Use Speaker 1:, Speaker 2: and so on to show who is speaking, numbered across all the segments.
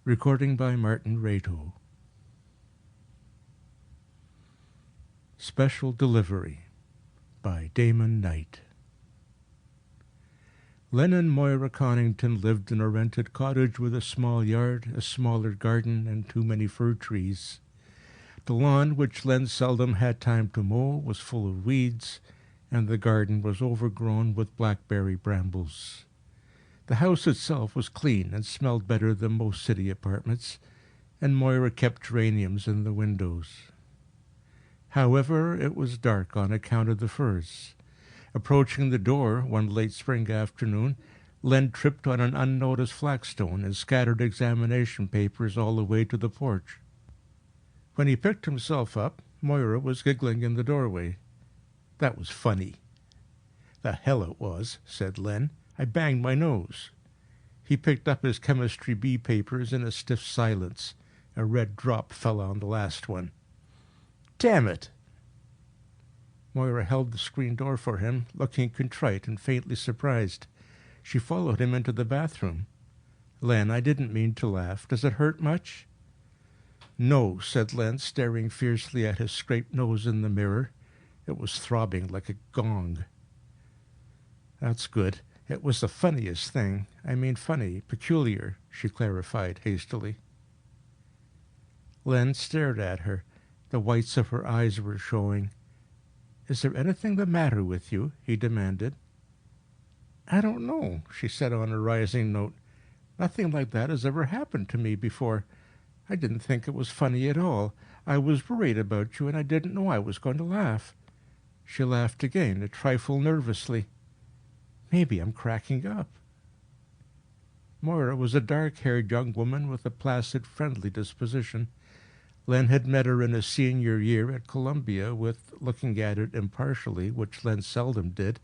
Speaker 1: Recording by Martin Rato. Special Delivery by Damon Knight. Len and Moira Connington lived in a rented cottage with a small yard, a smaller garden, and too many fir trees. The lawn, which Len seldom had time to mow, was full of weeds, and the garden was overgrown with blackberry brambles. The house itself was clean and smelled better than most city apartments, and Moira kept geraniums in the windows. However, it was dark on account of the firs. Approaching the door one late spring afternoon, Len tripped on an unnoticed flagstone and scattered examination papers all the way to the porch. When he picked himself up, Moira was giggling in the doorway. That was funny. The hell it was, said Len. I banged my nose. He picked up his chemistry B papers in a stiff silence. A red drop fell on the last one. Damn it! Moira held the screen door for him, looking contrite and faintly surprised. She followed him into the bathroom. Len, I didn't mean to laugh. Does it hurt much? No, said Len, staring fiercely at his scraped nose in the mirror. It was throbbing like a gong. That's good. It was the funniest thing. I mean funny, peculiar, she clarified hastily. Len stared at her. The whites of her eyes were showing. Is there anything the matter with you? He demanded. I don't know, she said on a rising note. Nothing like that has ever happened to me before. I didn't think it was funny at all. I was worried about you, and I didn't know I was going to laugh. She laughed again, a trifle nervously. Maybe I'm cracking up. Moira was a dark-haired young woman with a placid, friendly disposition. Len had met her in his senior year at Columbia with, looking at it impartially, which Len seldom did,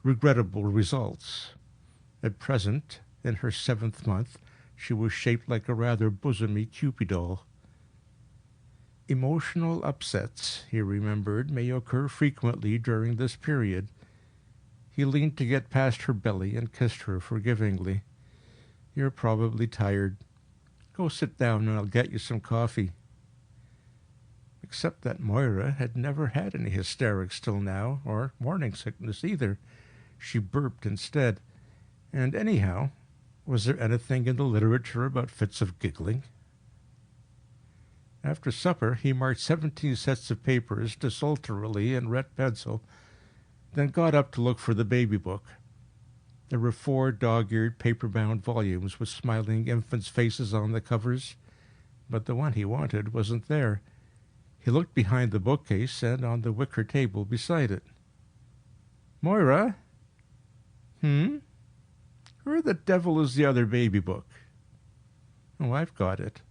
Speaker 1: regrettable results. At present, in her 7th month, she was shaped like a rather bosomy Cupid doll. Emotional upsets, he remembered, may occur frequently during this period. He leaned to get past her belly and kissed her forgivingly. You're probably tired. Go sit down and I'll get you some coffee. Except that Moira had never had any hysterics till now, or morning sickness either. She burped instead. And anyhow, was there anything in the literature about fits of giggling? After supper, he marked 17 sets of papers desultorily in red pencil, then got up to look for the baby book. There were 4 dog-eared, paper-bound volumes with smiling infants' faces on the covers, but the one he wanted wasn't there. He looked behind the bookcase and on the wicker table beside it. Moira? Where the devil is the other baby book? Oh, I've got it.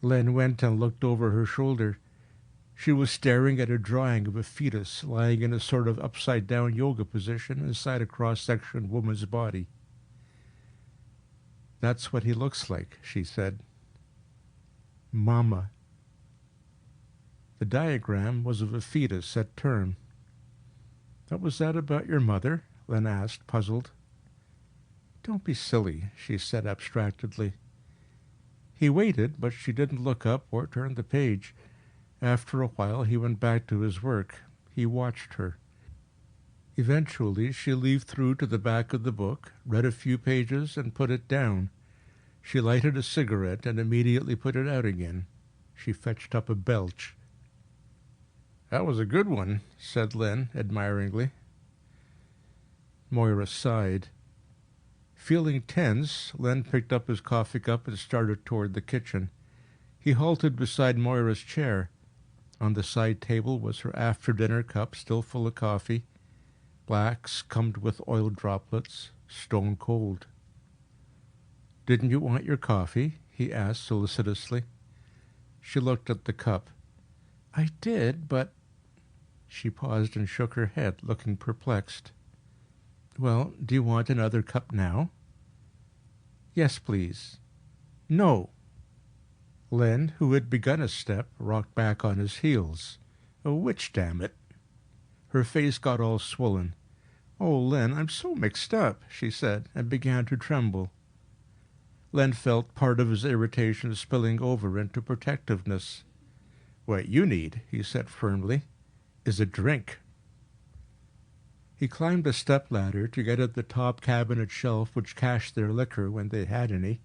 Speaker 1: Len went and looked over her shoulder. She was staring at a drawing of a fetus lying in a sort of upside-down yoga position inside a cross-sectioned woman's body. That's what he looks like, she said. Mama. The diagram was of a fetus at term. What was that about your mother? Len asked, puzzled. Don't be silly, she said abstractedly. He waited, but she didn't look up or turn the page. After a while, he went back to his work. He watched her. Eventually, she leafed through to the back of the book, read a few pages, and put it down. She lighted a cigarette and immediately put it out again. She fetched up a belch. That was a good one, said Len admiringly. Moira sighed. Feeling tense, Len picked up his coffee cup and started toward the kitchen. He halted beside Moira's chair. On the side table was her after-dinner cup, still full of coffee, black, scummed with oil droplets, stone cold. Didn't you want your coffee? He asked solicitously. She looked at the cup. I did, but... She paused and shook her head, looking perplexed. Well, do you want another cup now? Yes, please. No. Len, who had begun a step, rocked back on his heels. Oh, which, damn it? Her face got all swollen. Oh, Len, I'm so mixed up, she said, and began to tremble. Len felt part of his irritation spilling over into protectiveness. "What you need," he said firmly, "is a drink." He climbed a stepladder to get at the top cabinet shelf which cached their liquor when they had any.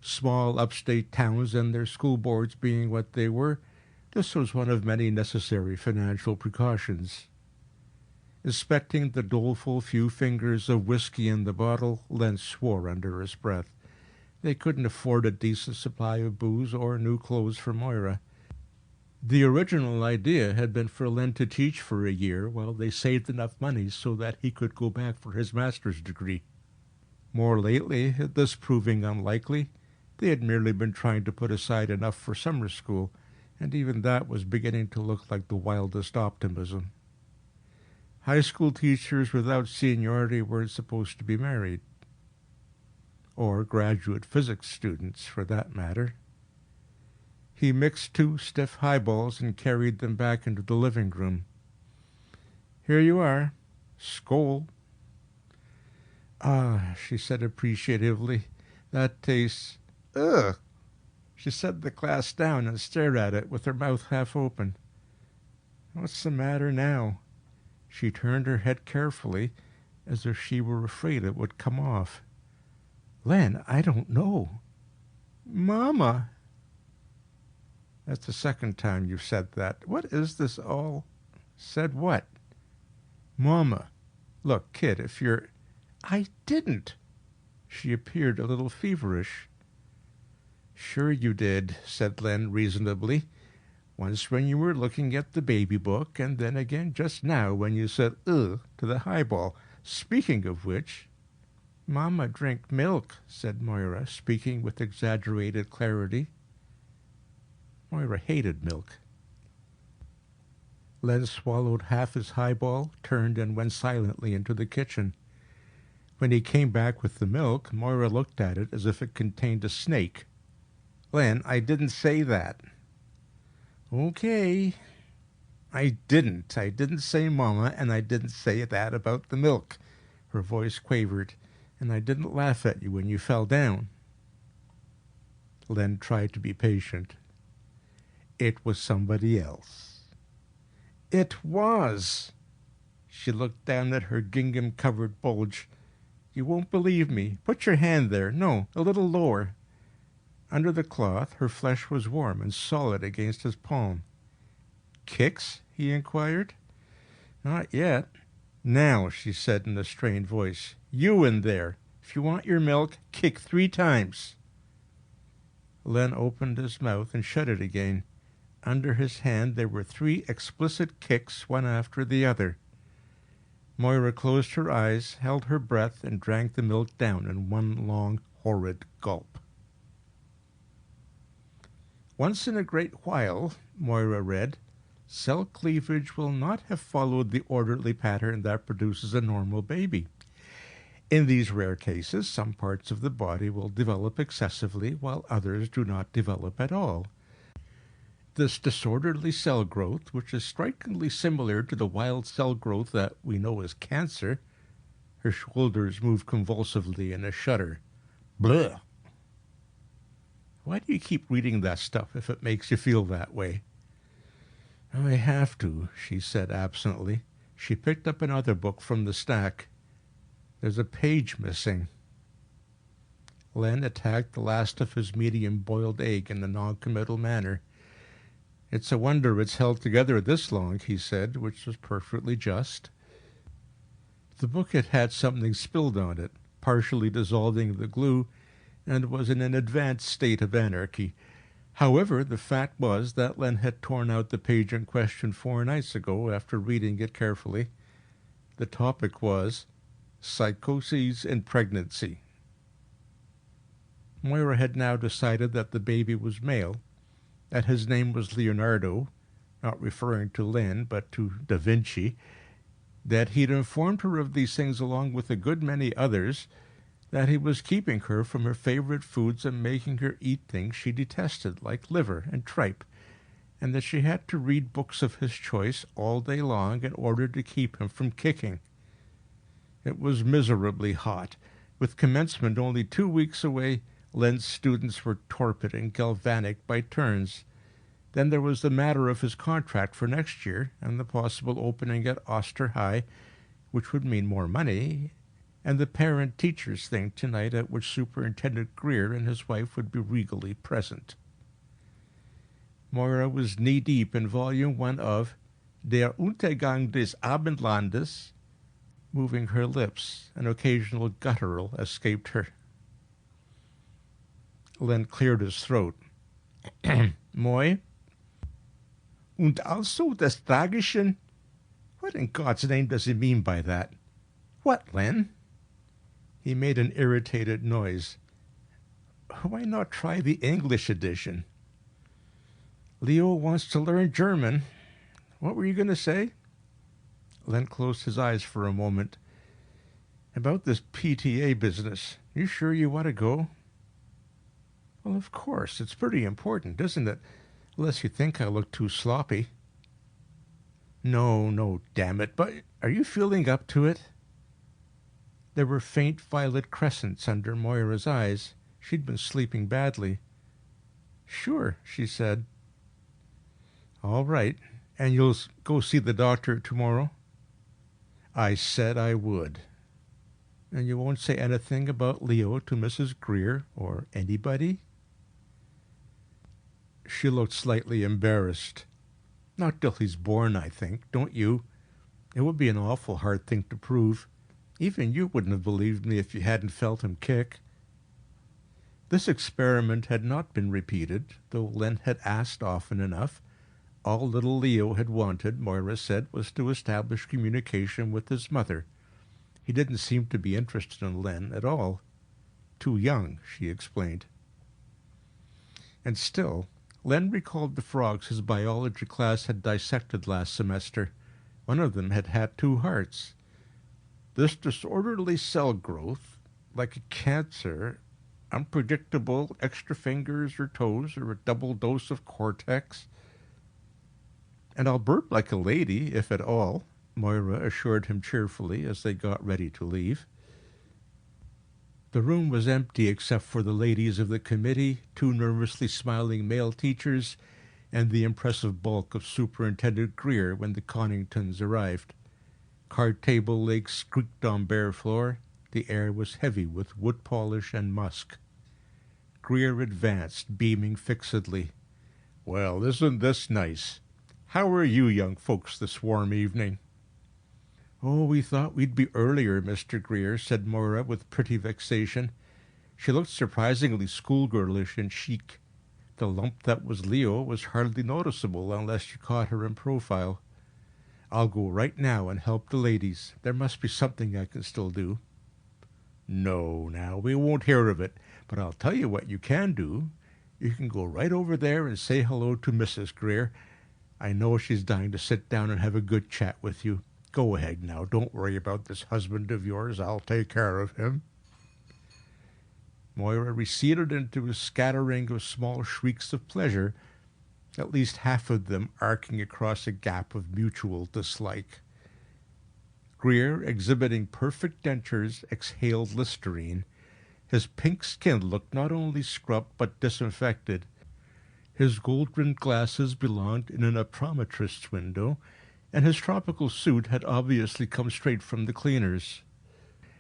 Speaker 1: Small upstate towns and their school boards being what they were, this was one of many necessary financial precautions. Inspecting the doleful few fingers of whiskey in the bottle, Len swore under his breath. They couldn't afford a decent supply of booze or new clothes for Moira. The original idea had been for Len to teach for a year while they saved enough money so that he could go back for his master's degree. More lately, this proving unlikely, they had merely been trying to put aside enough for summer school, and even that was beginning to look like the wildest optimism. High school teachers without seniority weren't supposed to be married. Or graduate physics students, for that matter. He mixed 2 stiff highballs and carried them back into the living room. "Here you are. Skål." "Ah," she said appreciatively. "That tastes—" "Ugh!" She set the glass down and stared at it with her mouth half open. "What's the matter now?" She turned her head carefully, as if she were afraid it would come off. "Len, I don't know." "Mama!" "That's the second time you've said that. What is this all—" "Said what?" "Mama. Look, kid, if you're—" "I didn't." She appeared a little feverish. "Sure you did," said Len reasonably. "Once when you were looking at the baby book, and then again just now when you said 'ugh' to the highball. Speaking of which—" "Mama drink milk," said Moira, speaking with exaggerated clarity. Moira hated milk. Len swallowed half his highball, turned and went silently into the kitchen. When he came back with the milk, Moira looked at it as if it contained a snake. "Len, I didn't say that." "Okay." I didn't say mama, and I didn't say that about the milk." Her voice quavered. "And I didn't laugh at you when you fell down." Len tried to be patient. "It was somebody else." "It was." She looked down at her gingham-covered bulge. "You won't believe me. Put your hand there. No, a little lower." Under the cloth, her flesh was warm and solid against his palm. "Kicks?" he inquired. "Not yet." "Now," she said in a strained voice. "You in there. If you want your milk, kick 3 times." Len opened his mouth and shut it again. Under his hand there were 3 explicit kicks, one after the other. Moira closed her eyes, held her breath, and drank the milk down in one long, horrid gulp. "Once in a great while," Moira read, "cell cleavage will not have followed the orderly pattern that produces a normal baby. In these rare cases, some parts of the body will develop excessively, while others do not develop at all. This disorderly cell growth, which is strikingly similar to the wild cell growth that we know as cancer—" Her shoulders moved convulsively in a shudder. "Bleh! Why do you keep reading that stuff if it makes you feel that way?" "I have to," she said absently. She picked up another book from the stack. "There's a page missing." Len attacked the last of his medium-boiled egg in a non-committal manner. "It's a wonder it's held together this long," he said, which was perfectly just. The book had had something spilled on it, partially dissolving the glue, and was in an advanced state of anarchy. However, the fact was that Len had torn out the page in question 4 nights ago after reading it carefully. The topic was psychoses in pregnancy. Moira had now decided that the baby was male, that his name was Leonardo, not referring to Len, but to Da Vinci, that he'd informed her of these things along with a good many others, that he was keeping her from her favorite foods and making her eat things she detested, like liver and tripe, and that she had to read books of his choice all day long in order to keep him from kicking. It was miserably hot. With commencement only 2 weeks away, Len's students were torpid and galvanic by turns. Then there was the matter of his contract for next year, and the possible opening at Oster High, which would mean more money, and the parent-teachers thing tonight at which Superintendent Greer and his wife would be regally present. Moira was knee-deep in Volume 1 of Der Untergang des Abendlandes. Moving her lips, an occasional guttural escaped her. Len cleared his throat. Moi? Und also das Tragischen? What in God's name does he mean by that? What, Len? He made an irritated noise. Why not try the English edition? Leo wants to learn German. What were you going to say? Len closed his eyes for a moment. About this PTA business. You sure you want to go? Well, of course. It's pretty important, isn't it? Unless you think I look too sloppy. No, damn it. But are you feeling up to it? There were faint violet crescents under Moira's eyes. She'd been sleeping badly. Sure, she said. All right. And you'll go see the doctor tomorrow? I said I would. And you won't say anything about Leo to Mrs. Greer or anybody? She looked slightly embarrassed. Not till he's born, I think, don't you? It would be an awful hard thing to prove. Even you wouldn't have believed me if you hadn't felt him kick. This experiment had not been repeated, though Len had asked often enough. All little Leo had wanted, Moira said, was to establish communication with his mother. He didn't seem to be interested in Len at all. Too young, she explained. And still, Len recalled the frogs his biology class had dissected last semester. One of them had had two hearts. This disorderly cell growth, like a cancer, unpredictable extra fingers or toes, or a double dose of cortex. And I'll burp like a lady, if at all, Moira assured him cheerfully as they got ready to leave. The room was empty except for the ladies of the committee, two nervously smiling male teachers, and the impressive bulk of Superintendent Greer when the Conningtons arrived. Card table legs squeaked on bare floor. The air was heavy with wood polish and musk. Greer advanced, beaming fixedly. Well, isn't this nice? How are you young folks this warm evening? Oh, we thought we'd be earlier, Mr. Greer, said Moira with pretty vexation. She looked surprisingly schoolgirlish and chic. The lump that was Leo was hardly noticeable unless you caught her in profile. I'll go right now and help the ladies. There must be something I can still do. No, now, we won't hear of it. But I'll tell you what you can do. You can go right over there and say hello to Mrs. Greer. I know she's dying to sit down and have a good chat with you. Go ahead now. Don't worry about this husband of yours. I'll take care of him. Moira receded into a scattering of small shrieks of pleasure, at least half of them arcing across a gap of mutual dislike. Greer, exhibiting perfect dentures, exhaled Listerine. His pink skin looked not only scrubbed but disinfected. His gold-rimmed glasses belonged in an optometrist's window, and his tropical suit had obviously come straight from the cleaners.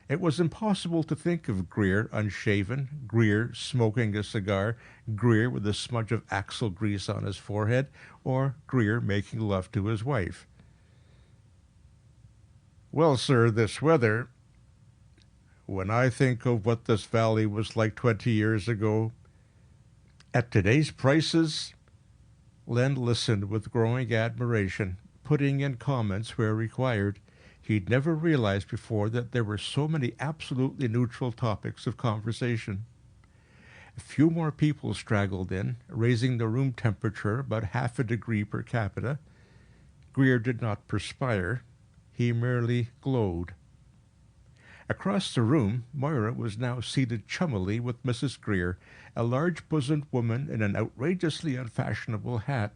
Speaker 1: It was impossible to think of Greer unshaven, Greer smoking a cigar, Greer with a smudge of axle grease on his forehead, or Greer making love to his wife. Well, sir, this weather... When I think of what this valley was like 20 years ago, at today's prices... Len listened with growing admiration, putting in comments where required. He'd never realized before that there were so many absolutely neutral topics of conversation. A few more people straggled in, raising the room temperature about half a degree per capita. Greer did not perspire. He merely glowed. Across the room, Moira was now seated chummily with Mrs. Greer, a large-bosomed woman in an outrageously unfashionable hat.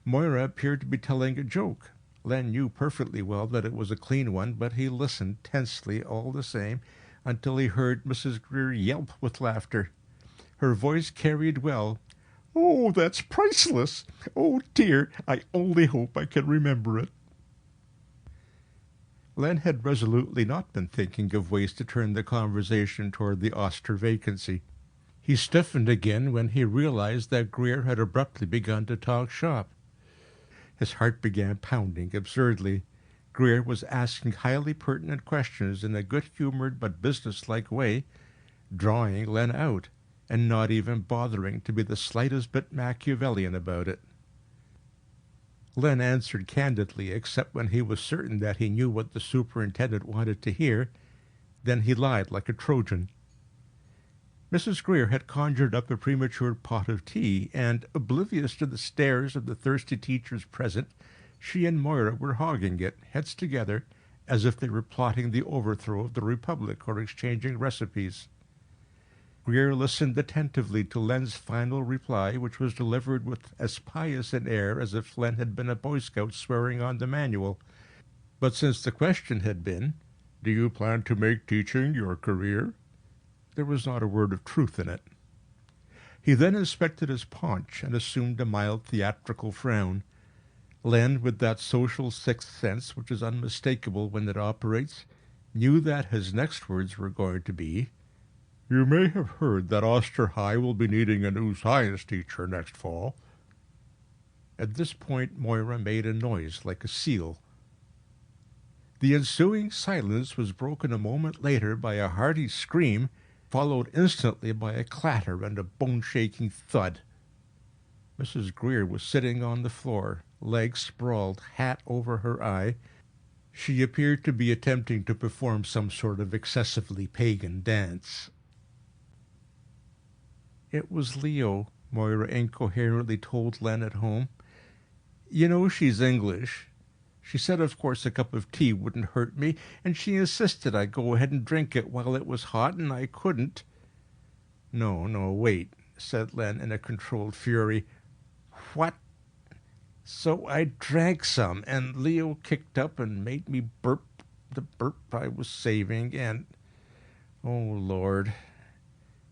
Speaker 1: Moira appeared to be telling a joke. Len knew perfectly well that it was a clean one, but he listened tensely all the same until he heard Mrs. Greer yelp with laughter. Her voice carried well. "Oh, that's priceless! Oh, dear, I only hope I can remember it." Len had resolutely not been thinking of ways to turn the conversation toward the Oster vacancy. He stiffened again when he realized that Greer had abruptly begun to talk shop. His heart began pounding absurdly. Greer was asking highly pertinent questions in a good-humored but business-like way, drawing Len out, and not even bothering to be the slightest bit Machiavellian about it. Len answered candidly, except when he was certain that he knew what the superintendent wanted to hear. Then he lied like a Trojan. Mrs. Greer had conjured up a premature pot of tea, and, oblivious to the stares of the thirsty teachers present, she and Moira were hogging it, heads together, as if they were plotting the overthrow of the Republic or exchanging recipes. Greer listened attentively to Len's final reply, which was delivered with as pious an air as if Len had been a Boy Scout swearing on the manual. But since the question had been, "Do you plan to make teaching your career?" there was not a word of truth in it. He then inspected his paunch and assumed a mild theatrical frown. Len, with that social sixth sense which is unmistakable when it operates, knew that his next words were going to be, "You may have heard that Oster High will be needing a new science teacher next fall." At this point Moira made a noise like a seal. The ensuing silence was broken a moment later by a hearty scream, followed instantly by a clatter and a bone-shaking thud. Mrs. Greer was sitting on the floor, legs sprawled, hat over her eye. She appeared to be attempting to perform some sort of excessively pagan dance. "It was Leo," Moira incoherently told Len at home. "You know she's English. She said of course a cup of tea wouldn't hurt me, and she insisted I go ahead and drink it while it was hot, and I couldn't." "No, no, wait," said Len in a controlled fury. "What?" "So I drank some, and Leo kicked up and made me burp the burp I was saving, and oh, Lord.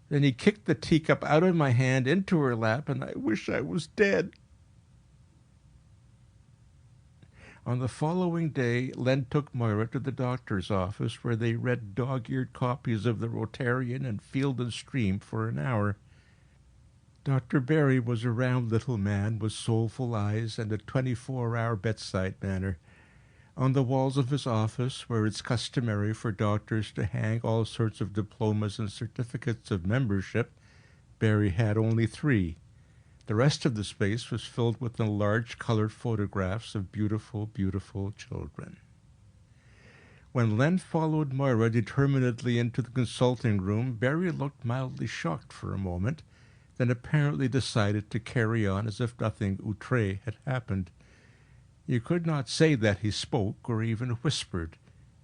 Speaker 1: Then he kicked the teacup out of my hand into her lap, and I wish I was dead." On the following day, Len took Moira to the doctor's office, where they read dog-eared copies of the Rotarian and Field and Stream for an hour. Dr. Barry was a round little man with soulful eyes and a 24-hour bedside manner. On the walls of his office, where it's customary for doctors to hang all sorts of diplomas and certificates of membership, Barry had only 3. The rest of the space was filled with enlarged colored photographs of beautiful, beautiful children. When Len followed Moira determinedly into the consulting room, Barry looked mildly shocked for a moment, then apparently decided to carry on as if nothing outre had happened. You could not say that he spoke or even whispered.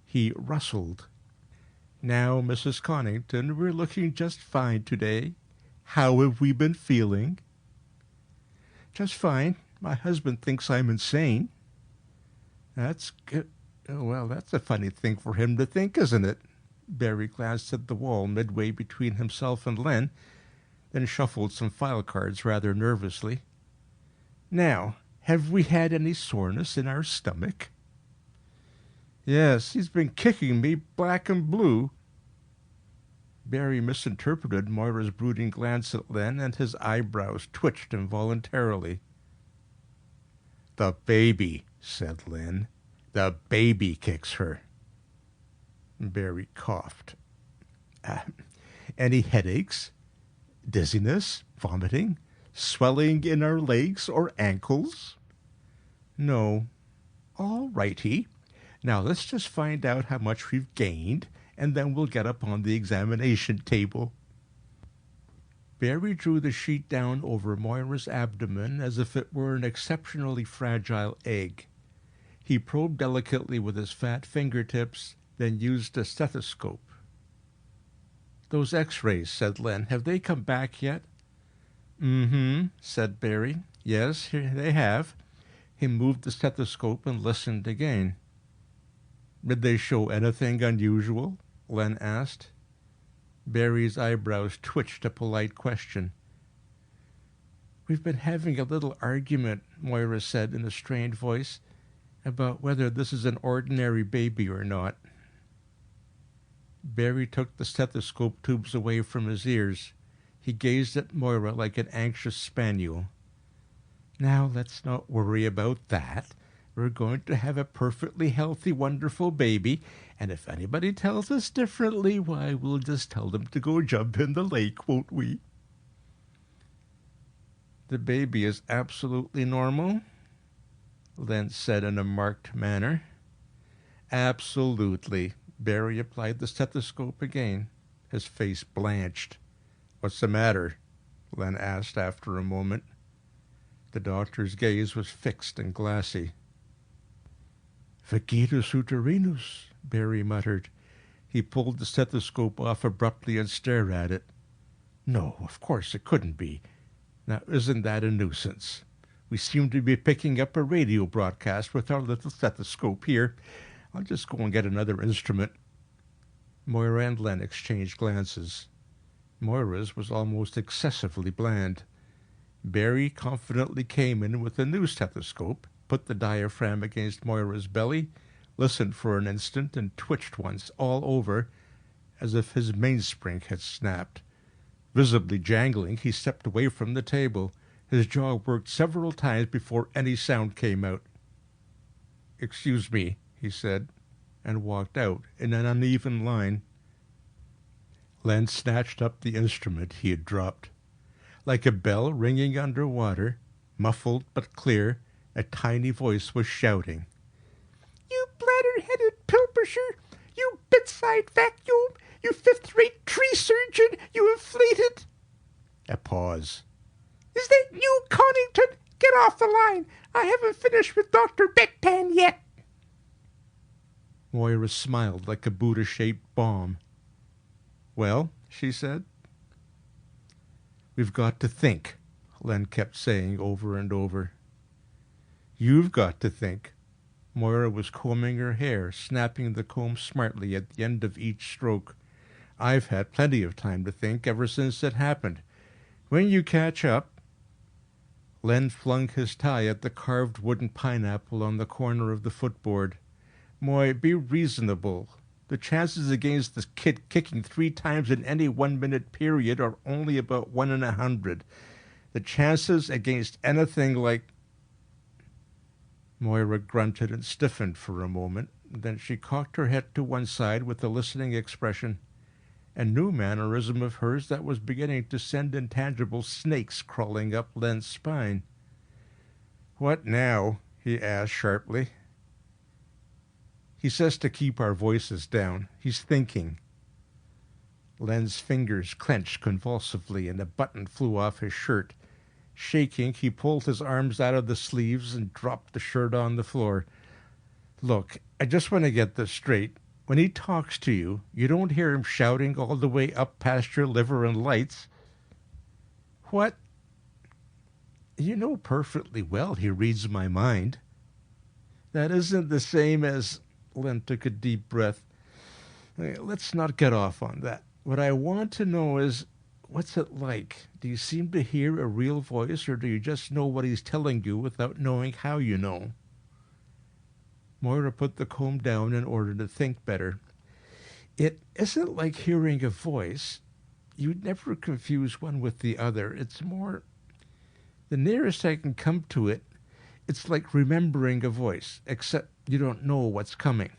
Speaker 1: He rustled. "Now, Mrs. Connington, we're looking just fine today. How have we been feeling?" "Just fine. My husband thinks I'm insane." "That's good. Oh, well, that's a funny thing for him to think, isn't it?" Barry glanced at the wall midway between himself and Len, then shuffled some file cards rather nervously. "Now, have we had any soreness in our stomach?" "Yes, he's been kicking me black and blue." Barry misinterpreted Moira's brooding glance at Len, and his eyebrows twitched involuntarily. "The baby," said Len. "The baby kicks her." Barry coughed. "Any headaches? Dizziness? Vomiting? Swelling in our legs or ankles?" "No." "All righty. Now let's just find out how much we've gained, and then we'll get up on the examination table." Barry drew the sheet down over Moira's abdomen as if it were an exceptionally fragile egg. He probed delicately with his fat fingertips, then used a stethoscope. "Those X-rays," said Len, "have they come back yet?" "Mm-hmm," said Barry. "Yes, here they have." He moved the stethoscope and listened again. "Did they show anything unusual?" Len asked. Barry's eyebrows twitched a polite question. "We've been having a little argument," Moira said in a strained voice, "about whether this is an ordinary baby or not." Barry took the stethoscope tubes away from his ears. He gazed at Moira like an anxious spaniel. "Now, let's not worry about that. We're going to have a perfectly healthy, wonderful baby, and if anybody tells us differently, why, we'll just tell them to go jump in the lake, won't we?" "The baby is absolutely normal?" Len said in a marked manner. "Absolutely." Barry applied the stethoscope again. His face blanched. "What's the matter?" Len asked after a moment. The doctor's gaze was fixed and glassy. "Vagitus uterinus," Barry muttered. He pulled the stethoscope off abruptly and stared at it. "No, of course it couldn't be. Now, isn't that a nuisance? We seem to be picking up a radio broadcast with our little stethoscope here. I'll just go and get another instrument." Moira and Len exchanged glances. Moira's was almost excessively bland. Barry confidently came in with a new stethoscope, put the diaphragm against Moira's belly, listened for an instant, and twitched once all over, as if his mainspring had snapped. Visibly jangling, he stepped away from the table. His jaw worked several times before any sound came out. "Excuse me," he said, and walked out in an uneven line. Len snatched up the instrument he had dropped. Like a bell ringing under water, muffled but clear, a tiny voice was shouting. "You bladder-headed pill-pusher! You bedside vacuum! You fifth-rate tree surgeon! You inflated—" A pause. "Is that you, Connington? Get off the line! I haven't finished with Dr. Bedpan yet!" Moira smiled like a Buddha-shaped bomb. "Well," she said. "We've got to think," Len kept saying over and over. "You've got to think." Moira was combing her hair, snapping the comb smartly at the end of each stroke. "I've had plenty of time to think ever since it happened. When you catch up—" Len flung his tie at the carved wooden pineapple on the corner of the footboard. "Moy, be reasonable. The chances against this kid kicking 3 times in any 1-minute period are only about 1 in 100. The chances against anything like—" Moira grunted and stiffened for a moment. Then she cocked her head to one side with a listening expression, a new mannerism of hers that was beginning to send intangible snakes crawling up Len's spine. "What now?" he asked sharply. "He says to keep our voices down. He's thinking." Len's fingers clenched convulsively and a button flew off his shirt. Shaking, he pulled his arms out of the sleeves and dropped the shirt on the floor. "Look, I just want to get this straight. When he talks to you, you don't hear him shouting all the way up past your liver and lights." "What?" "You know perfectly well he reads my mind." "That isn't the same as—" Len took a deep breath. "Let's not get off on that. What I want to know is, what's it like? Do you seem to hear a real voice, or do you just know what he's telling you without knowing how you know?" Moira put the comb down in order to think better. "It isn't like hearing a voice. You'd never confuse one with the other. It's more— the nearest I can come to it, it's like remembering a voice, except you don't know what's coming."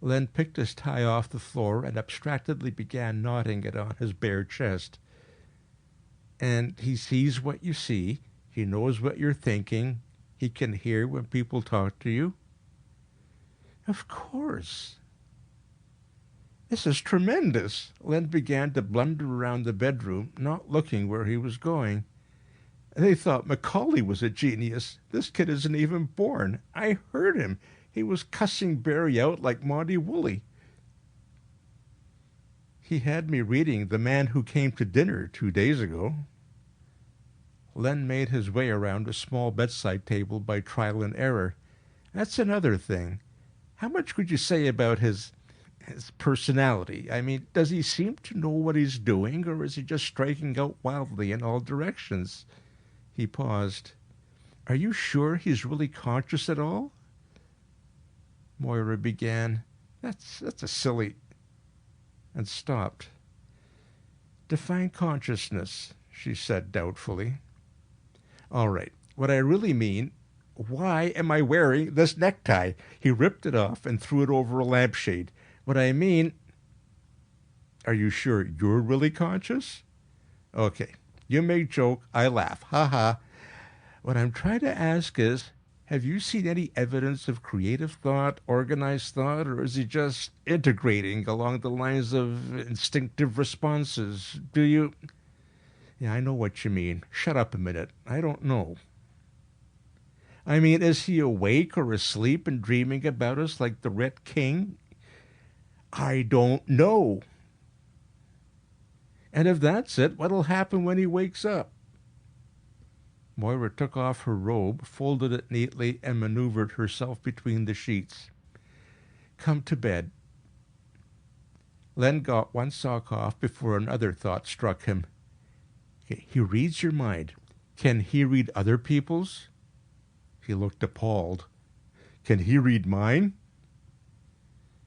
Speaker 1: Len picked his tie off the floor and abstractedly began knotting it on his bare chest. "And he sees what you see. He knows what you're thinking. He can hear when people talk to you?" "Of course." "This is tremendous." Len began to blunder around the bedroom, not looking where he was going. "They thought Macaulay was a genius. This kid isn't even born. I heard him. He was cussing Barry out like Monty Woolley." "He had me reading The Man Who Came to Dinner 2 days ago." Len made his way around a small bedside table by trial and error. "That's another thing. How much could you say about his His personality. I mean, does he seem to know what he's doing, or is he just striking out wildly in all directions? He paused. Are you sure he's really conscious at all? Moira began. That's a silly... and stopped. Define consciousness, she said doubtfully. All right, what I really mean, why am I wearing this necktie? He ripped it off and threw it over a lampshade. What I mean, are you sure you're really conscious? Okay, you make joke, I laugh. Ha ha. What I'm trying to ask is, have you seen any evidence of creative thought, organized thought, or is he just integrating along the lines of instinctive responses? Do you... Yeah, I know what you mean. Shut up a minute. I don't know. I mean, is he awake or asleep and dreaming about us like the Red King? I don't know. And if that's it, what'll happen when he wakes up? Moira took off her robe, folded it neatly, and maneuvered herself between the sheets. Come to bed. Len got one sock off before another thought struck him. He reads your mind. Can he read other people's? He looked appalled. Can he read mine?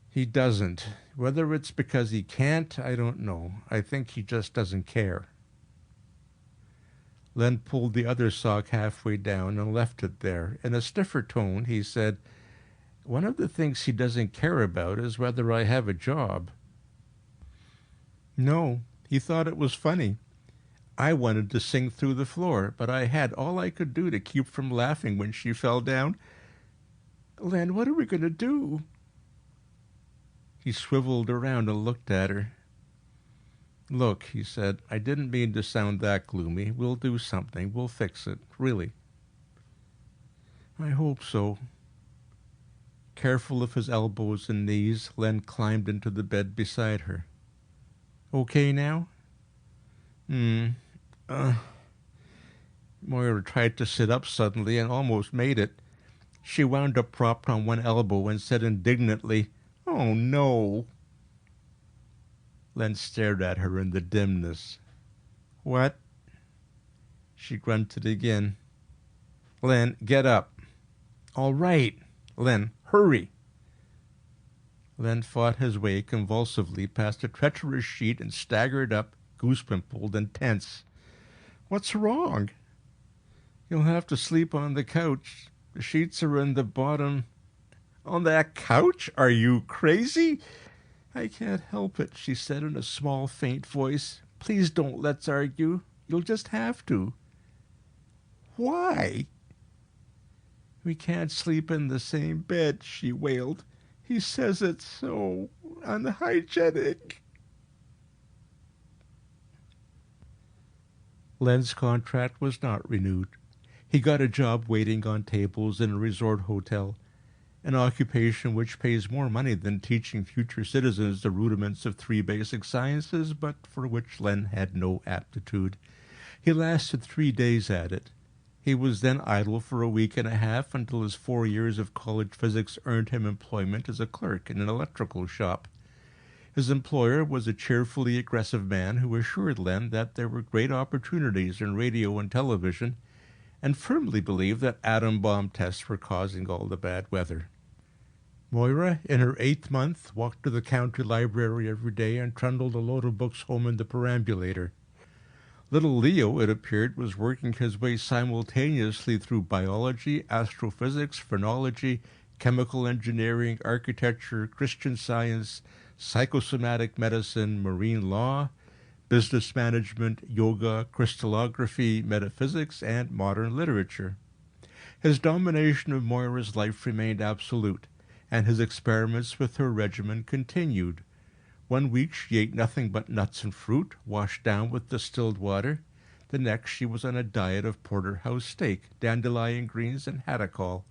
Speaker 1: He doesn't. Whether it's because he can't, I don't know. I think he just doesn't care. Len pulled the other sock halfway down and left it there. In a stiffer tone, he said, one of the things he doesn't care about is whether I have a job. No, he thought it was funny. I wanted to sing through the floor, but I had all I could do to keep from laughing when she fell down. Len, what are we going to do? He swiveled around and looked at her. Look, he said, I didn't mean to sound that gloomy. We'll do something. We'll fix it. Really. I hope so. Careful of his elbows and knees, Len climbed into the bed beside her. Okay now? Moira tried to sit up suddenly and almost made it. She wound up propped on one elbow and said indignantly, Oh, no. Len stared at her in the dimness. What? She grunted again. Len, get up. All right. Len, hurry. Len fought his way convulsively past a treacherous sheet and staggered up, goose-pimpled and tense. What's wrong? You'll have to sleep on the couch. The sheets are in the bottom. On that couch? Are you crazy? I can't help it, she said in a small, faint voice. Please don't let's argue. You'll just have to. Why? We can't sleep in the same bed, she wailed. He says it's so unhygienic. Len's contract was not renewed. He got a job waiting on tables in a resort hotel, an occupation which pays more money than teaching future citizens the rudiments of 3 basic sciences, but for which Len had no aptitude. He lasted 3 days at it. He was then idle for a week and a half until his 4 years of college physics earned him employment as a clerk in an electrical shop. His employer was a cheerfully aggressive man who assured Len that there were great opportunities in radio and television, and firmly believed that atom bomb tests were causing all the bad weather. Moira, in her 8th month, walked to the county library every day and trundled a load of books home in the perambulator. Little Leo, it appeared, was working his way simultaneously through biology, astrophysics, phrenology, chemical engineering, architecture, Christian Science, psychosomatic medicine, marine law, business management, yoga, crystallography, metaphysics, and modern literature. His domination of Moira's life remained absolute, and his experiments with her regimen continued. One week she ate nothing but nuts and fruit, washed down with distilled water. The next she was on a diet of porterhouse steak, dandelion greens, and haddock.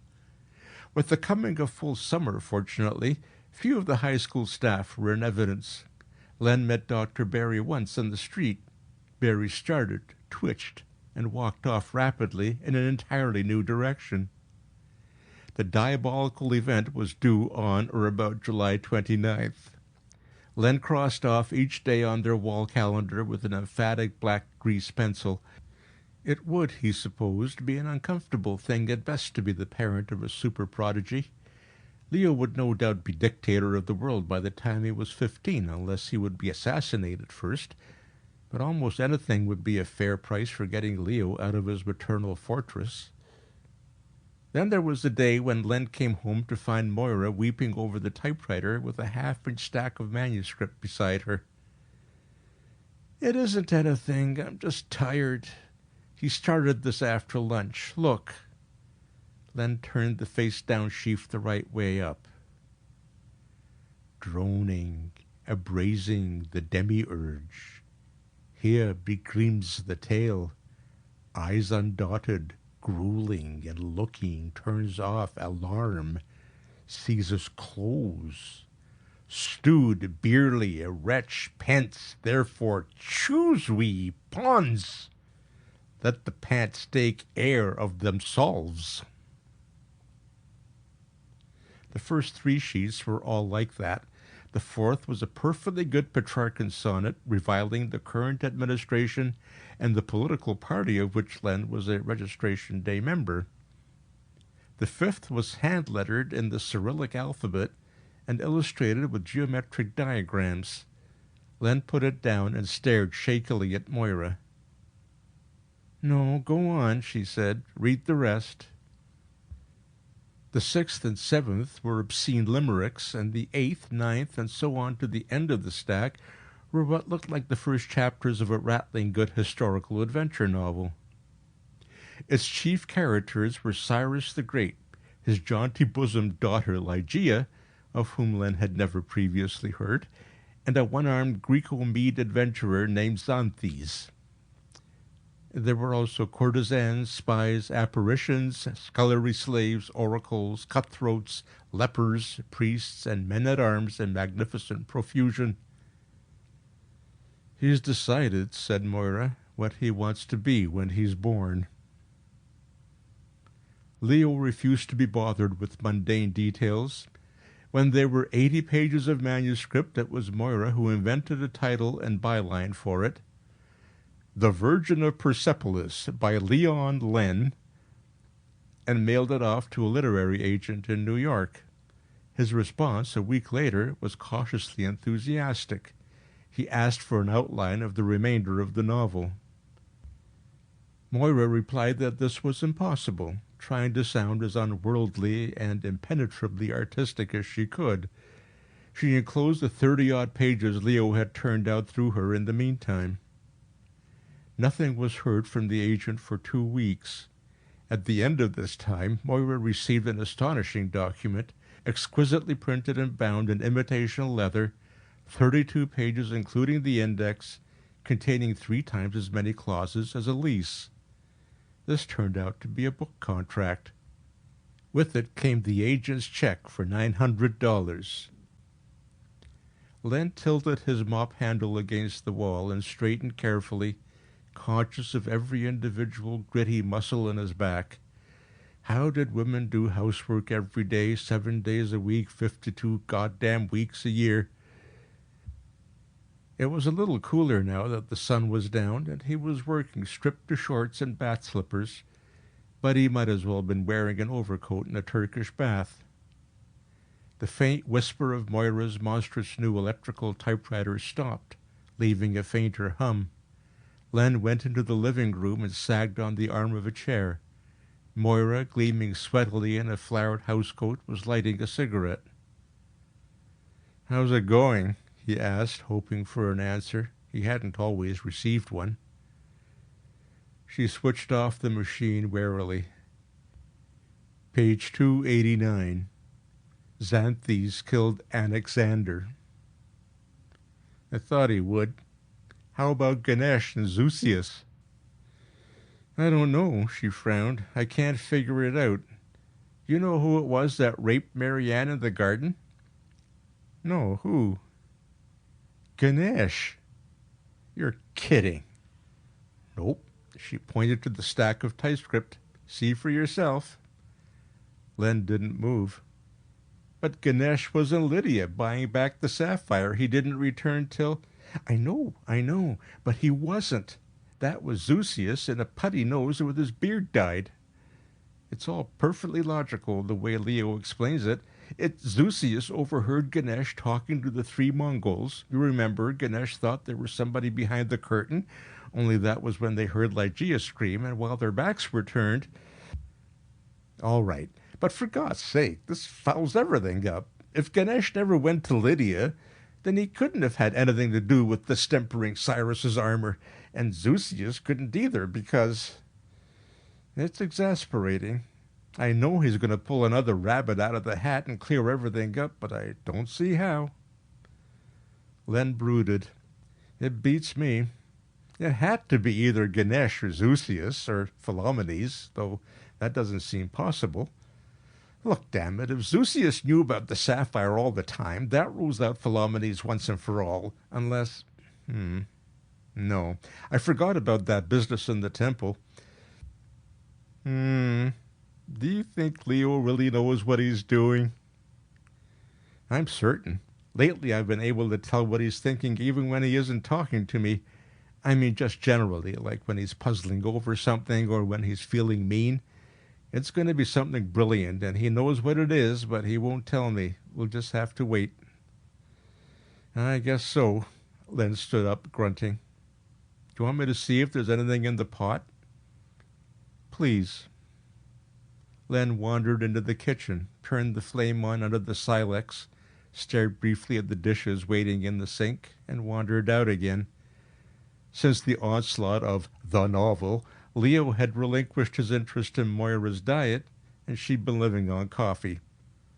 Speaker 1: With the coming of full summer, fortunately, few of the high school staff were in evidence. Len met Dr. Barry once on the street. Barry started, twitched, and walked off rapidly in an entirely new direction. The diabolical event was due on or about July 29th. Len crossed off each day on their wall calendar with an emphatic black grease pencil. It would, he supposed, be an uncomfortable thing at best to be the parent of a super prodigy. Leo would no doubt be dictator of the world by the time he was 15, unless he would be assassinated first, but almost anything would be a fair price for getting Leo out of his maternal fortress. Then there was the day when Len came home to find Moira weeping over the typewriter with a half-inch stack of manuscript beside her. "It isn't anything. I'm just tired. He started this after lunch. Look." Len turned the face-down sheaf the right way up. "Droning, abrasing the demiurge. Here begrims the tale. Eyes undotted, grueling and looking, turns off alarm, sees us close. Stewed beerly, a wretch pence, therefore choose we pawns. Let the pants take air of themselves." The first 3 sheets were all like that. The fourth was a perfectly good Petrarchan sonnet reviling the current administration and the political party of which Len was a registration day member. The fifth was hand-lettered in the Cyrillic alphabet and illustrated with geometric diagrams. Len put it down and stared shakily at Moira. "No, go on," she said. "Read the rest." The 6th and 7th were obscene limericks, and the 8th, 9th, and so on to the end of the stack were what looked like the first chapters of a rattling good historical adventure novel. Its chief characters were Cyrus the Great, his jaunty-bosomed daughter Ligeia, of whom Len had never previously heard, and a one-armed Greco-Mede adventurer named Xanthes. There were also courtesans, spies, apparitions, scullery slaves, oracles, cutthroats, lepers, priests, and men-at-arms in magnificent profusion. "He's decided," said Moira, "what he wants to be when he's born." Leo refused to be bothered with mundane details. When there were 80 pages of manuscript, it was Moira who invented a title and byline for it. "The Virgin of Persepolis" by Leon Len, and mailed it off to a literary agent in New York. His response, a week later, was cautiously enthusiastic. He asked for an outline of the remainder of the novel. Moira replied that this was impossible, trying to sound as unworldly and impenetrably artistic as she could. She enclosed the 30-odd pages Leo had turned out through her in the meantime. Nothing was heard from the agent for 2 weeks. At the end of this time, Moira received an astonishing document, exquisitely printed and bound in imitation leather, 32 pages including the index, containing 3 times as many clauses as a lease. This turned out to be a book contract. With it came the agent's check for $900. Len tilted his mop handle against the wall and straightened carefully, conscious of every individual gritty muscle in his back. How did women do housework every day, 7 days a week, 52 goddamn weeks a year? It was a little cooler now that the sun was down, and he was working stripped to shorts and bat slippers, but he might as well have been wearing an overcoat in a Turkish bath. The faint whisper of Moira's monstrous new electrical typewriter stopped, leaving a fainter hum. Len went into the living room and sagged on the arm of a chair. Moira, gleaming sweatily in a flowered housecoat, was lighting a cigarette. "How's it going?" he asked, hoping for an answer. He hadn't always received one. She switched off the machine warily. Page 289. Xanthes killed Anaxander. "I thought he would. How about Ganesh and Zeusius?" "I don't know," she frowned. "I can't figure it out. You know who it was that raped Marianne in the garden?" "No, who?" "Ganesh." "You're kidding." "Nope." She pointed to the stack of typescript. "See for yourself." Len didn't move. But Ganesh was in Lydia buying back the sapphire. He didn't return till... I know, but he wasn't. That was Zeusius in a putty nose with his beard dyed. It's all perfectly logical, the way Leo explains it. Zeusius overheard Ganesh talking to the three Mongols. You remember, Ganesh thought there was somebody behind the curtain, only that was when they heard Ligeia scream, and while their backs were turned... All right, but for God's sake, this fouls everything up. If Ganesh never went to Lydia, then he couldn't have had anything to do with distempering Cyrus's armor, and Zeusius couldn't either, because... It's exasperating. I know he's going to pull another rabbit out of the hat and clear everything up, but I don't see how. Len brooded. It beats me. It had to be either Ganesh or Zeusius or Philomenes, though that doesn't seem possible. Look, damn it, if Zeusius knew about the sapphire all the time, that rules out Philomenes once and for all, unless... No, I forgot about that business in the temple. Do you think Leo really knows what he's doing? I'm certain. Lately I've been able to tell what he's thinking even when he isn't talking to me. I mean, just generally, like when he's puzzling over something or when he's feeling mean. It's going to be something brilliant, and he knows what it is, but he won't tell me. We'll just have to wait. I guess so. Len stood up, grunting. Do you want me to see if there's anything in the pot? Please. Len wandered into the kitchen, turned the flame on under the silex, stared briefly at the dishes waiting in the sink, and wandered out again. Since the onslaught of the novel, Leo had relinquished his interest in Moira's diet, and she'd been living on coffee.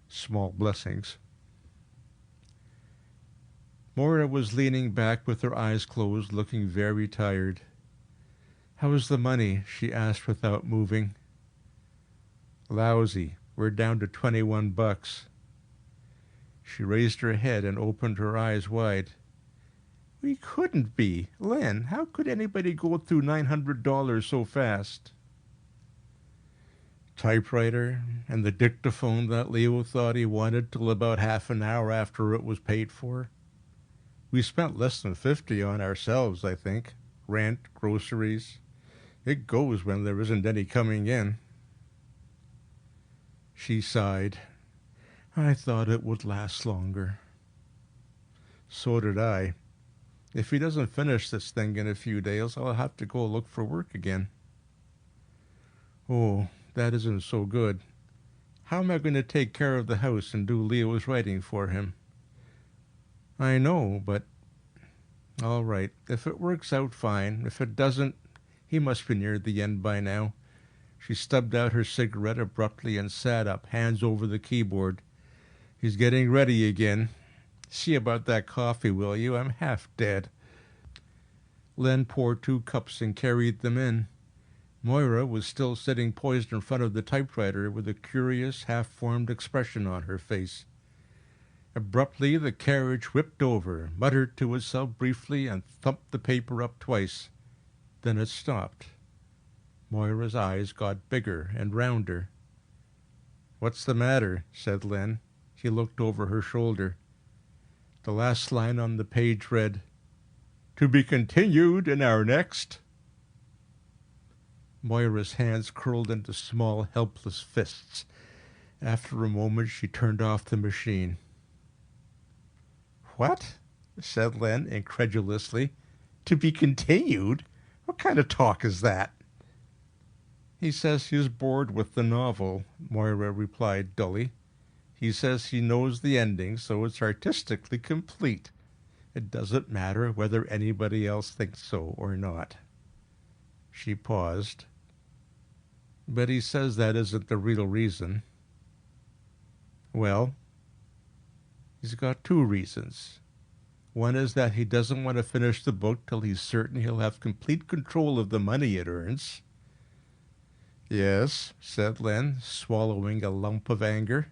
Speaker 1: Small blessings. Moira was leaning back with her eyes closed, looking very tired. "How's the money?" she asked without moving. "Lousy. We're down to $21. She raised her head and opened her eyes wide. "We couldn't be. Len, how could anybody go through $900 so fast?" Typewriter and the dictaphone that Leo thought he wanted till about half an hour after it was paid for. We spent less than $50 on ourselves, I think. Rent, groceries. It goes when there isn't any coming in. She sighed. I thought it would last longer. So did I. If he doesn't finish this thing in a few days, I'll have to go look for work again. Oh, that isn't so good. How am I going to take care of the house and do Leo's writing for him? I know, but... All right, if it works out, fine. If it doesn't, he must be near the end by now. She stubbed out her cigarette abruptly and sat up, hands over the keyboard. He's getting ready again. See about that coffee, will you? I'm half dead. Len poured 2 cups and carried them in. Moira was still sitting poised in front of the typewriter with a curious, half-formed expression on her face. Abruptly, the carriage whipped over, muttered to itself briefly, and thumped the paper up twice. Then it stopped. Moira's eyes got bigger and rounder. "What's the matter?" said Len. He looked over her shoulder. The last line on the page read, "To be continued in our next..." Moira's hands curled into small, helpless fists. After a moment, she turned off the machine. "What?" said Len incredulously. "To be continued? What kind of talk is that?" "He says he's bored with the novel," Moira replied dully. "He says he knows the ending, so it's artistically complete. It doesn't matter whether anybody else thinks so or not." She paused. "But he says that isn't the real reason." "Well?" "He's got 2 reasons. One is that he doesn't want to finish the book till he's certain he'll have complete control of the money it earns." "Yes," said Len, swallowing a lump of anger.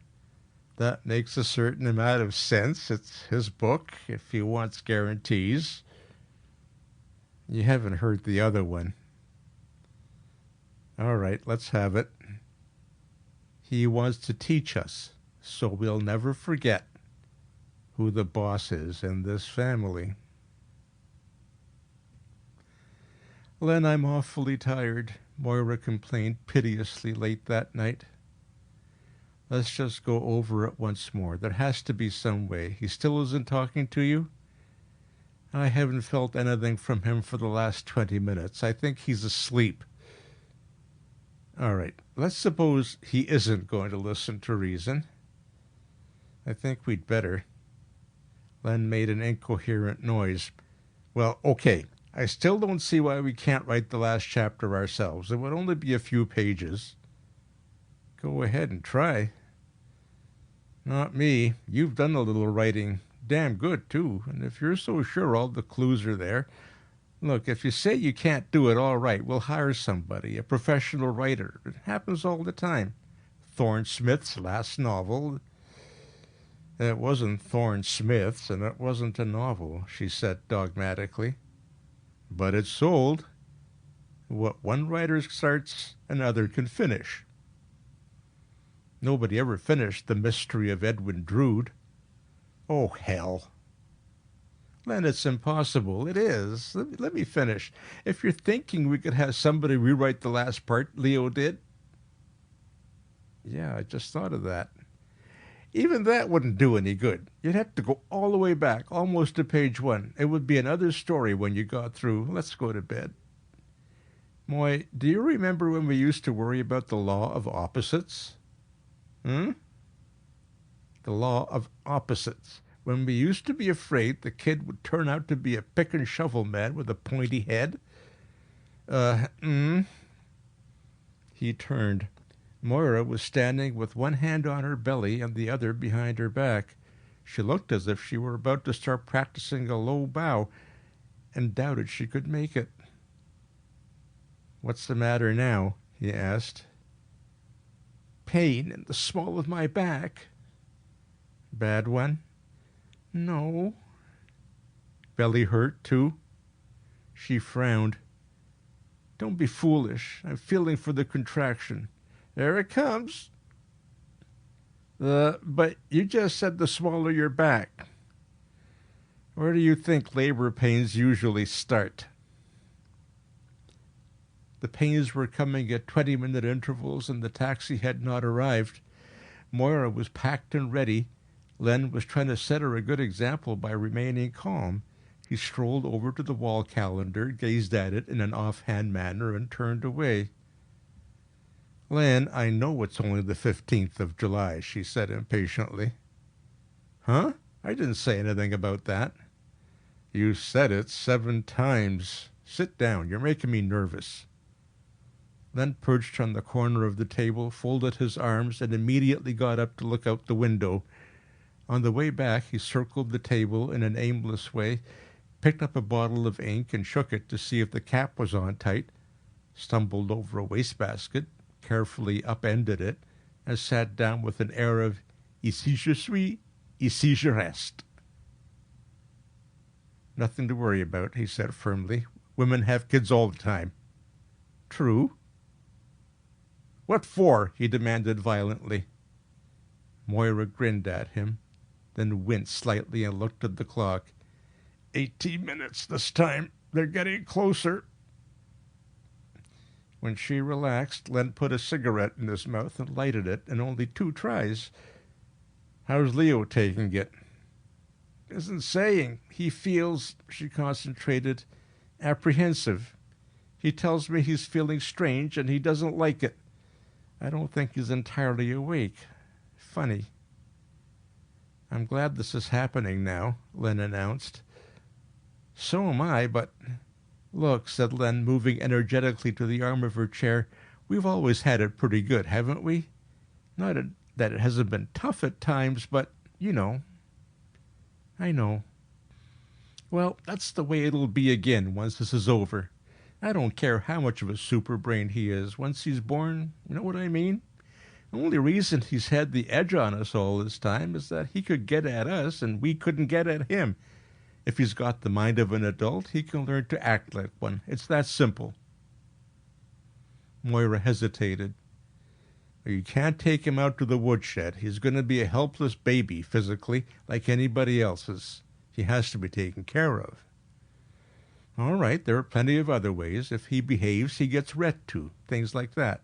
Speaker 1: "That makes a certain amount of sense. It's his book, if he wants guarantees." "You haven't heard the other one." "All right, let's have it." "He wants to teach us," So we'll never forget who the boss is in this family. Len, I'm awfully tired, Moira complained piteously late that night. Let's just go over it once more. There has to be some way. He still isn't talking to you? I haven't felt anything from him for the last 20 minutes. I think he's asleep. All right, let's suppose he isn't going to listen to reason. I think we'd better. Len made an incoherent noise. Well, okay. I still don't see why we can't write the last chapter ourselves. It would only be a few pages. Go ahead and try. Not me. You've done a little writing. Damn good, too. And if you're so sure all the clues are there, look, if you say you can't do it, all right, we'll hire somebody, a professional writer. It happens all the time. Thorne Smith's last novel. It wasn't Thorne Smith's, and it wasn't a novel, she said dogmatically. But it sold. What one writer starts, another can finish. Nobody ever finished The Mystery of Edwin Drood. Oh, hell. Len, it's impossible. It is. Let me finish. If you're thinking we could have somebody rewrite the last part Leo did. Yeah, I just thought of that. Even that wouldn't do any good. You'd have to go all the way back, almost to page 1. It would be another story when you got through. Let's go to bed. Moy, do you remember when we used to worry about the law of opposites? The law of opposites. When we used to be afraid the kid would turn out to be a pick and shovel man with a pointy head? He turned. Moira was standing with one hand on her belly and the other behind her back. She looked as if she were about to start practicing a low bow and doubted she could make it. What's the matter now? He asked. Pain in the small of my back. Bad one? No. Belly hurt, too? She frowned. Don't be foolish. I'm feeling for the contraction. There it comes. But you just said the smaller your back. Where do you think labor pains usually start? The pains were coming at 20-minute intervals, and the taxi had not arrived. Moira was packed and ready. Len was trying to set her a good example by remaining calm. He strolled over to the wall calendar, gazed at it in an offhand manner, and turned away. Len, I know it's only the 15th of July, she said impatiently. Huh? I didn't say anything about that. You said it 7 times. Sit down. You're making me nervous. Len perched on the corner of the table, folded his arms, and immediately got up to look out the window. On the way back, he circled the table in an aimless way, picked up a bottle of ink and shook it to see if the cap was on tight, stumbled over a wastebasket, carefully upended it, and sat down with an air of ici je suis, ici je reste. Nothing to worry about, he said firmly. Women have kids all the time. True. What for? He demanded violently. Moira grinned at him, then winced slightly and looked at the clock. 18 minutes this time. They're getting closer. When she relaxed, Len put a cigarette in his mouth and lighted it in only 2 tries. How's Leo taking it? Isn't saying. He feels, she concentrated, apprehensive. He tells me he's feeling strange and he doesn't like it. I don't think he's entirely awake. Funny. I'm glad this is happening now, Len announced. So am I, but... Look, said Len, moving energetically to the arm of her chair, we've always had it pretty good, haven't we? Not that it hasn't been tough at times, but, you know. I know. Well, that's the way it'll be again once this is over. I don't care how much of a super brain he is. Once he's born, you know what I mean? The only reason he's had the edge on us all this time is that he could get at us and we couldn't get at him. If he's got the mind of an adult, he can learn to act like one. It's that simple. Moira hesitated. You can't take him out to the woodshed. He's going to be a helpless baby physically, like anybody else's. He has to be taken care of. All right, there are plenty of other ways. If he behaves, he gets read to. Things like that.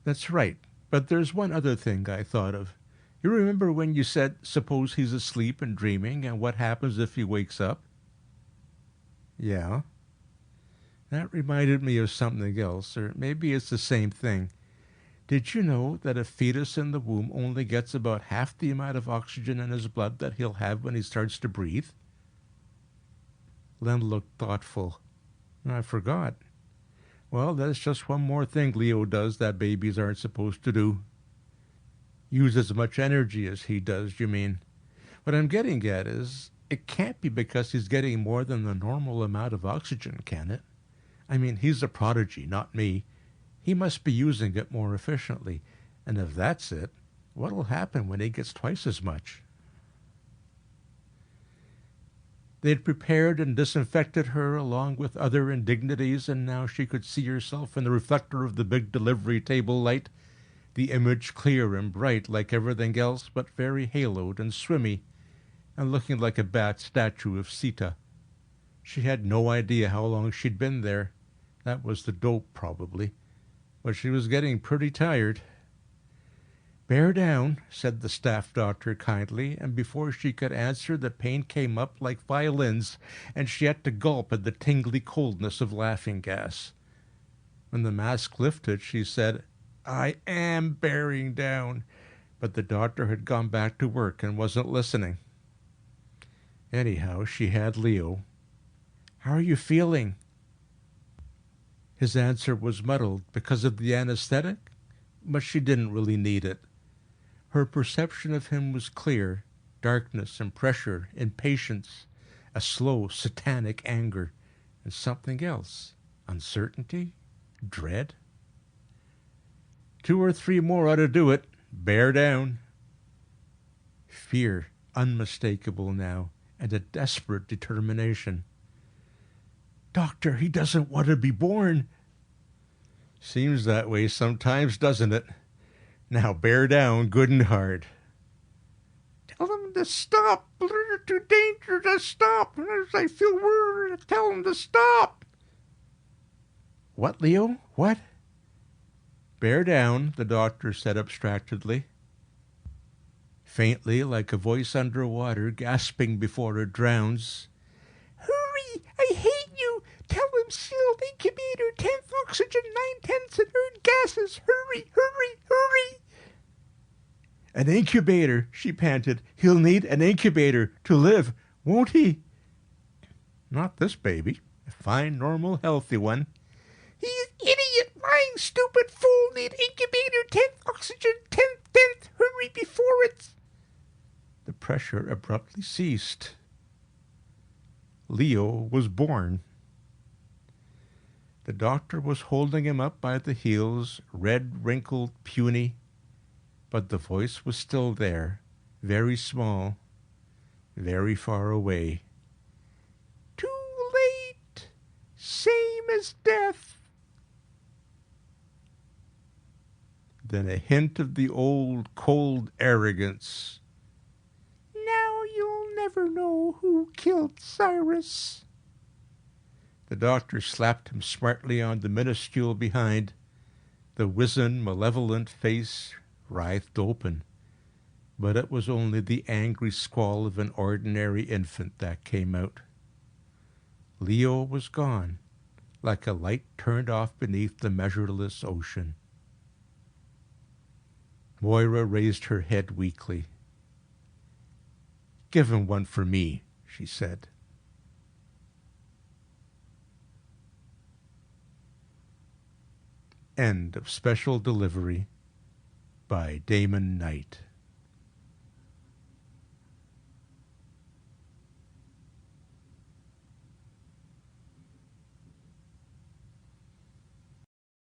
Speaker 1: That's right. But there's one other thing I thought of. You remember when you said, suppose he's asleep and dreaming, and what happens if he wakes up? Yeah. That reminded me of something else, or maybe it's the same thing. Did you know that a fetus in the womb only gets about half the amount of oxygen in his blood that he'll have when he starts to breathe? Len looked thoughtful. I forgot. Well, that's just one more thing Leo does that babies aren't supposed to do. Use as much energy as he does, you mean? What I'm getting at is, it can't be because he's getting more than the normal amount of oxygen, can it? I mean, he's a prodigy, not me. He must be using it more efficiently. And if that's it, what'll happen when he gets twice as much? They'd prepared and disinfected her along with other indignities, and now she could see herself in the reflector of the big delivery table light, the image clear and bright like everything else, but very haloed and swimmy, and looking like a bat statue of Sita. She had no idea how long she'd been there. That was the dope, probably. But she was getting pretty tired. "Bear down," said the staff doctor kindly, and before she could answer, the pain came up like violins, and she had to gulp at the tingly coldness of laughing gas. When the mask lifted, she said, "I am bearing down," but the doctor had gone back to work and wasn't listening. Anyhow, she had Leo. "How are you feeling?" His answer was muddled because of the anesthetic, but she didn't really need it. Her perception of him was clear: darkness and pressure, impatience, a slow, satanic anger, and something else: uncertainty, dread. 2 or 3 more ought to do it. Bear down. Fear, unmistakable now, and a desperate determination. "Doctor, he doesn't want to be born." "Seems that way sometimes, doesn't it? Now bear down good and hard." "Tell him to stop. They're too dangerous to stop. I feel worried. Tell him to stop." "What, Leo? What?" "Bear down," the doctor said abstractedly. Faintly, like a voice underwater, gasping before it drowns. "Hurry! I hate you! Tell him sealed incubator, 10th oxygen, 9/10 inert gases. Hurry, hurry, hurry!" "An incubator," she panted. "He'll need an incubator to live, won't he?" "Not this baby. A fine, normal, healthy one." "He's idiot, lying, stupid fool. Need incubator, 10th oxygen, 10th. Hurry before it's..." The pressure abruptly ceased. Leo was born. The doctor was holding him up by the heels, red, wrinkled, puny, but the voice was still there, very small, very far away. "Too late. Same as death." Then a hint of the old, cold arrogance. "Now you'll never know who killed Cyrus." The doctor slapped him smartly on the minuscule behind. The wizen, malevolent face writhed open, but it was only the angry squall of an ordinary infant that came out. Leo was gone, like a light turned off beneath the measureless ocean. Moira raised her head weakly. "Give him one for me," she said. End of special delivery by Damon Knight.